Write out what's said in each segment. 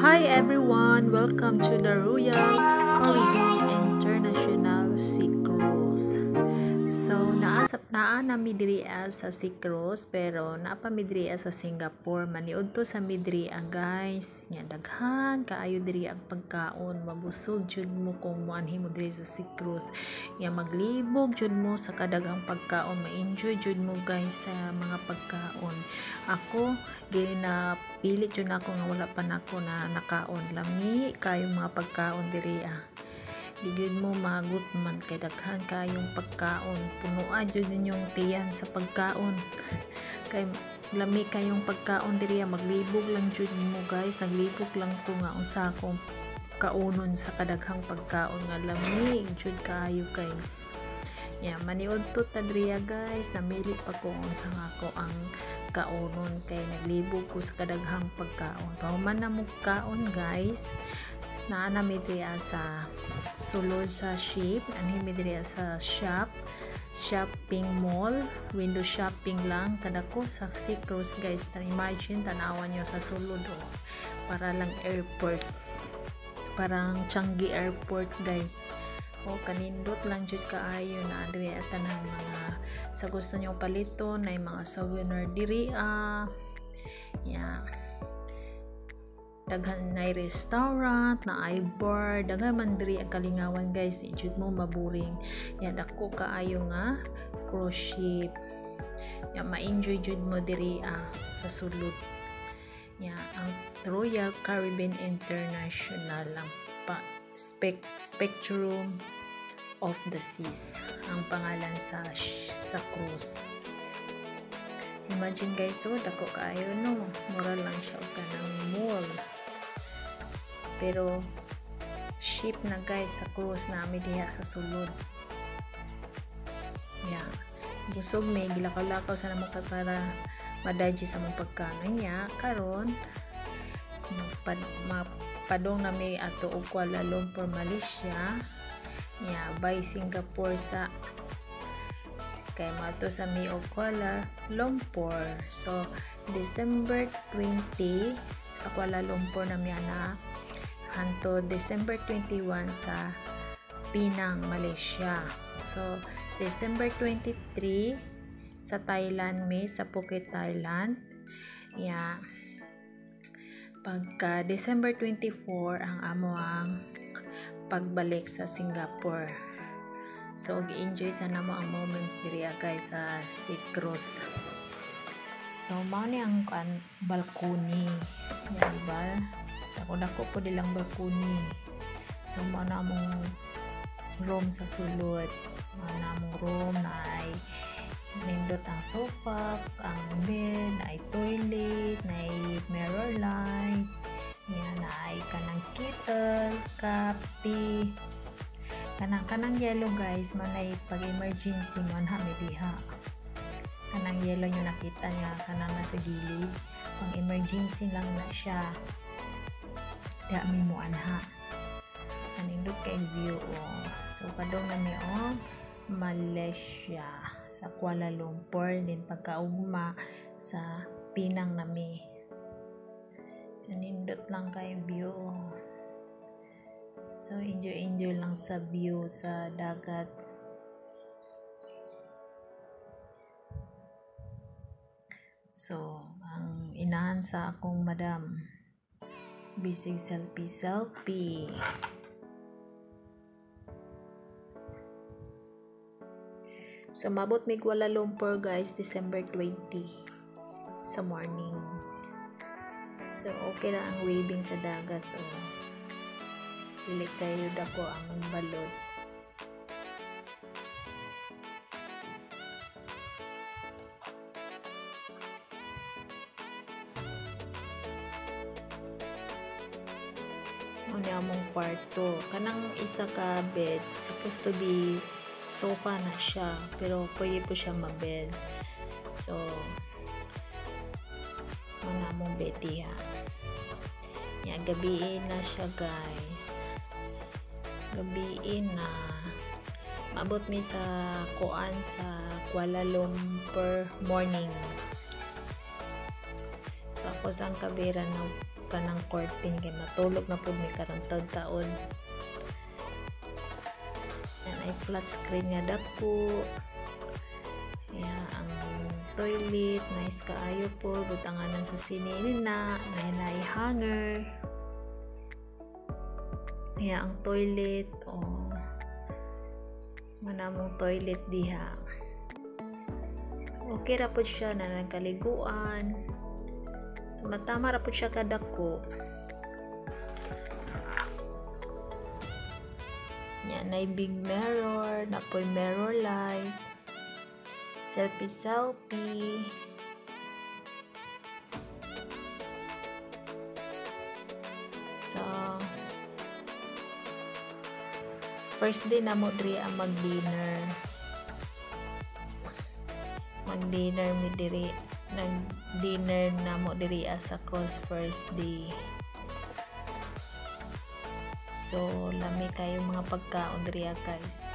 Hi everyone! Welcome to the Royal Caribbean International Sea Cruise. So, naa mi diri sa Sea Cruise pero naapa mi diri sa Singapore. Maniud to sa mi diri guys. Nya daghan kaayo diri ang pagkaon. Mabusog jud mo kung muanhi mo diri sa Sea Cruise. Nya maglibog jud mo sa kadagang pagkaon. Ma-enjoy jud mo guys sa mga pagkaon. Ako pili jud ako nga wala pa nako na nakaon. Lami kayong mga pagkaon diri di gyud mo magut man kay daghan kayong pagkaon, punuan jud ninyong tiyan sa pagkaon kay lami kayong pagkaon diri. Maglibog lang jud mo guys, naglibog lang ko nga unsa akong kaunon sa kadaghang pagkaon nga lami jud kaayo guys. Maniud to ta diri guys, namili pa ko unsa nga ako ang kaunon kay naglibog ko sa kadaghang pagkaon. Pauman na mo kaon guys, naa mi diri sa sulod sa ship, anhi mi diri sa shopping mall, window shopping lang kadako sa Sea Cruise guys. Imagine tanawan nyo sa sulod para lang airport, parang Changi Airport guys. Kanindot lang jud kaayo na diri tanang mga sa gusto nyo palito na mga souvenir diri daghan na restaurant na bar, daghan man diri ang kalingawan guys. Jud mo maburing dako kaayo nga cruise ship. Ma-enjoy jud mo diri sa sulod. Ang Royal Caribbean International ang Spectrum of the Seas ang pangalan sa cruise. Imagine guys, dako kaayo no, mura lang siya og kanang mall. Pero ship na guys sa cruise namin diha sa sulod. Busog may gilakaw-lakaw sa namo para madaji sa mong pagkanon niya. Karon padong na may ato og Kuala Lumpur, Malaysia. By Singapore sa kay mato sa mi og Kuala Lumpur. So December 20 sa Kuala Lumpur na miya na hanto December 21 sa Penang, Malaysia. So December 23 sa Thailand mi sa Phuket, Thailand. Pagka December 24 ang amo ang pagbalik sa Singapore. So gi-enjoy sana mo ang moments diri guys sa Sea Cruise. So mao ni ang balcony, diba? Dako po dilang balcony. So mao na among room sa sulod. Mao na among room na ay nindot ang sofa, ang bed, na ay toilet, na ay mirror light, na ay kanang kettle, cup, tea, kanang yellow guys, manay pag emergency man may diha. Kanang yellow nyo nakita niya, kanang nasa gilid, pang emergency lang na siya. Di ami mo anha. Kanindot kay view So padong na mi Malaysia sa Kuala Lumpur, din pagkaugma sa Penang nami. Nindot lang kay view. So enjoy lang sa view sa dagat. So ang inahan sa akong madam, bisig selfie. So mabot mi Kuala Lumpur guys December 20 sa morning. So okay na ang waving sa dagat dili kayo dako ang balod. Una among kwarto, kanang isa ka bed supposed to be sofa na siya, pero pwede po siya mabed. So muna mong bed diha. Gabiin na siya guys. Gabiin na. Maabot mi sa kuan sa Kuala Lumpur morning. Tapos ang kabira na ka ng curtain kay natulog na pud mi karong taon. Yan ay flat screen nga dako. Yeah, ang toilet nice kaayo po, butanganan sa sinin na nay hanger. Yeah, ang toilet manamong toilet diha. Okay ra pud siya na nagkaliguan. Tama ra pud siya kadako. Yan ay big mirror, napoy mirror light. Selfie. So, first day na mo diri ang mag-dinner. Mag-dinner mi diri. Nag-dinner na mo diri sa Cross first day. So, lami kayo mga pagkaon diri guys.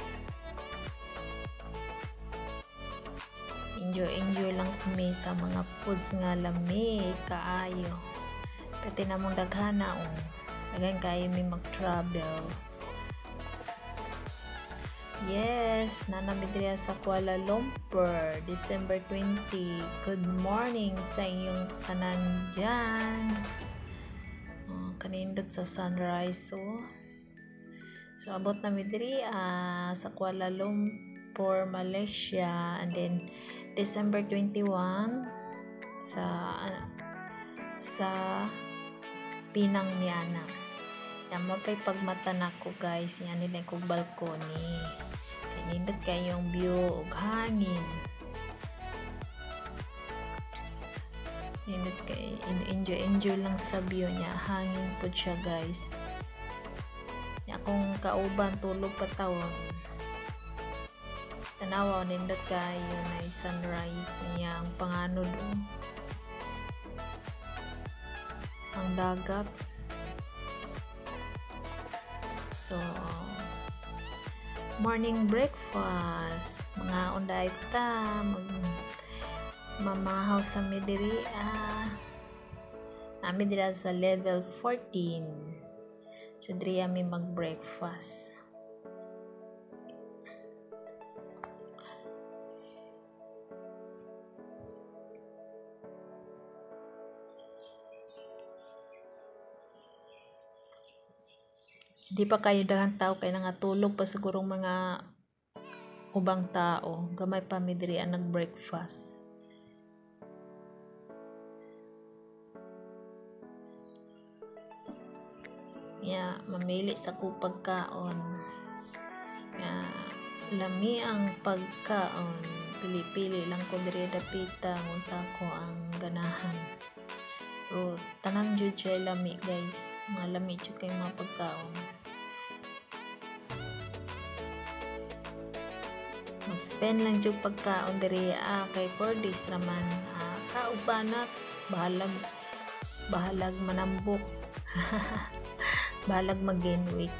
Enjoy lang kami sa mga foods nga lami kaayo. Pati namong daghana daghan kayo mi mag-travel. Yes, nanami diri sa Kuala Lumpur, December 20. Good morning sa inyong tanan dyan. Kanindot sa sunrise So abot nami diri sa Kuala Lumpur, Malaysia, and then December 21 sa Pinang Miana. Yan mapay pagmata nako guys, yan nila kong balkoni. Kanindot kayong view ug hangin. Nindot kay enjoy lang sa view niya, hangin pud siya guys. Akong kauban tulog pa tawon. Tanawa nindot kayo na sunrise niya ang panganod ang dagat. So morning breakfast, mga unday ta mamahaw sa midiri nami dira sa level 14. So diri kami mag-breakfast. Di pa kayo daghang tao kay nangatulog pa sigurong mga ubang tao. Gamay pa mi diri ang nag-breakfast. Mamili sa pagkaon. Lami ang pagkaon. Pili-pili lang ko diri dapita kung sa ko ang ganahan. Pero tanang jud siya lami guys. Mga lami jud kay mga pagkaon. Mag-spend lang jud pagkaon diri kay 4 days raman. Kaubanat bahalag manambok. Balag mag-gain weight.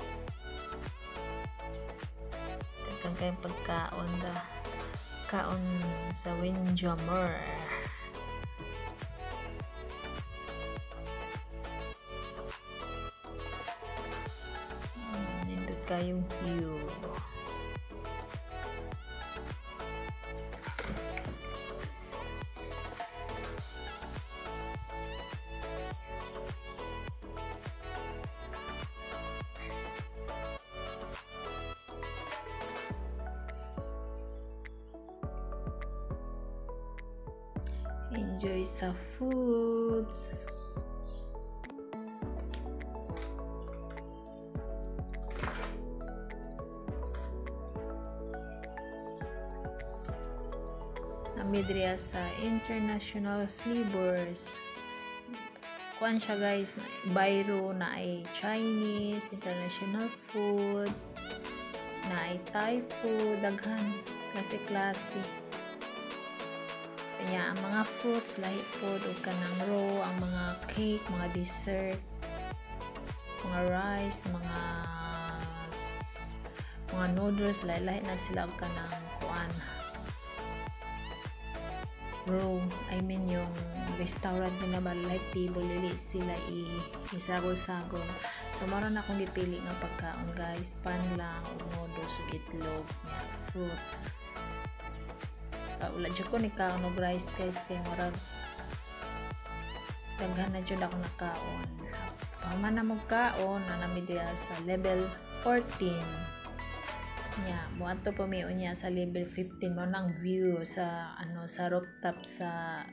Tagkang kayong pagkaon kaon sa Windjammer. Nindot kayong view. Enjoy sa foods. Namidriya sa International Flavors. Kuan siya guys, bayro na ay Chinese, international food, na ay Thai food, daghan, klase-klase. Kaya ang mga fruits, lahi food, o kanang raw, ang mga cake, mga dessert, mga rice, mga noodles, lahi-lahi na sila o kanang kuan. room, I mean yung restaurant nila ba, light table, lili sila isagol-sagol. So maron akong gipili ng pagkaon guys, pan lang, noodles, itlog, fruits. Wala dyan ko ni kaon og rice guys, kay marag daghan na dyan ako nakaon. Paman na magkaon na nami diya sa level 14 nya, muadto pa mi unya sa level 15 mo nang view sa sa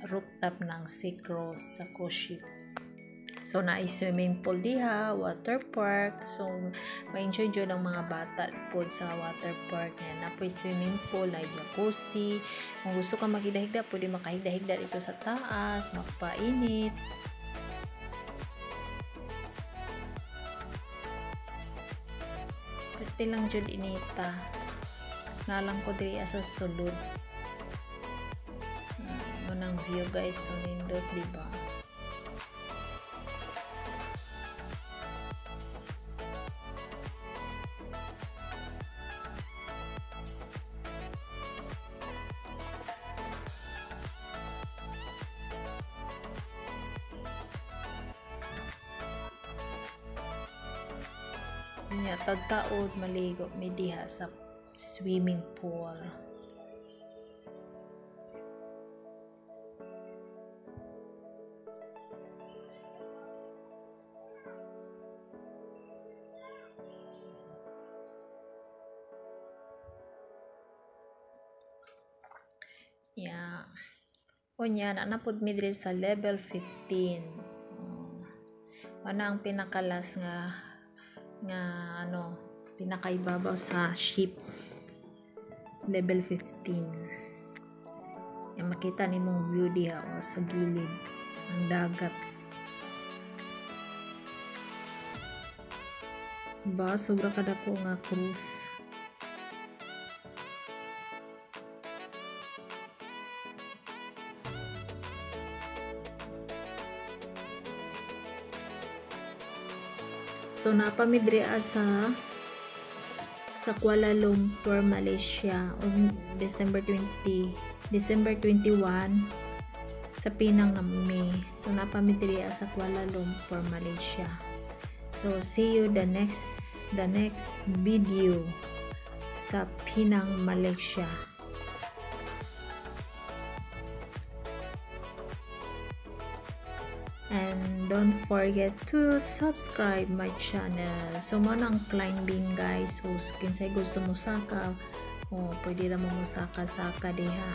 rooftop ng Sea Cruise sa Koshik. So na swimming pool diha, water park. So ma-enjoy jud ang mga bata pod sa water park niya. Napoy swimming pool, ay jacuzzi. Kung gusto ka maghigda-higda, pwede makahigda-higda dito sa taas, magpainit. Pwede lang jud inita. Nalang ko diri sa sulod. Manang view guys, so nindot diba? Nya tagtaod maligo mi diha sa swimming pool. Yeah. Unya na pud mi diri sa level 15. Ana ang pinakalas nga pinakaibabaw sa ship, level 15. Yan, makita nimong view diha sa gilid ang dagat. Ba sobra kadako nga cruise. So napamidri sa Kuala Lumpur, Malaysia on December 21 sa Pinang na May. So napamidri sa Kuala Lumpur, Malaysia. So see you the next video sa Pinang, Malaysia. And don't forget to subscribe my channel. So mo nang climbing guys. So kinsay gusto mo saka, pwede ra mo saka diha.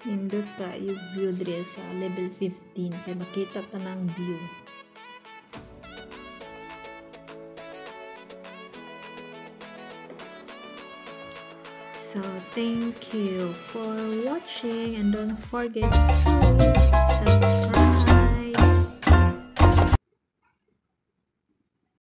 Nindot ka yung view dre sa level 15 kaya makita ta ng view. So thank you for watching and don't forget to subscribe.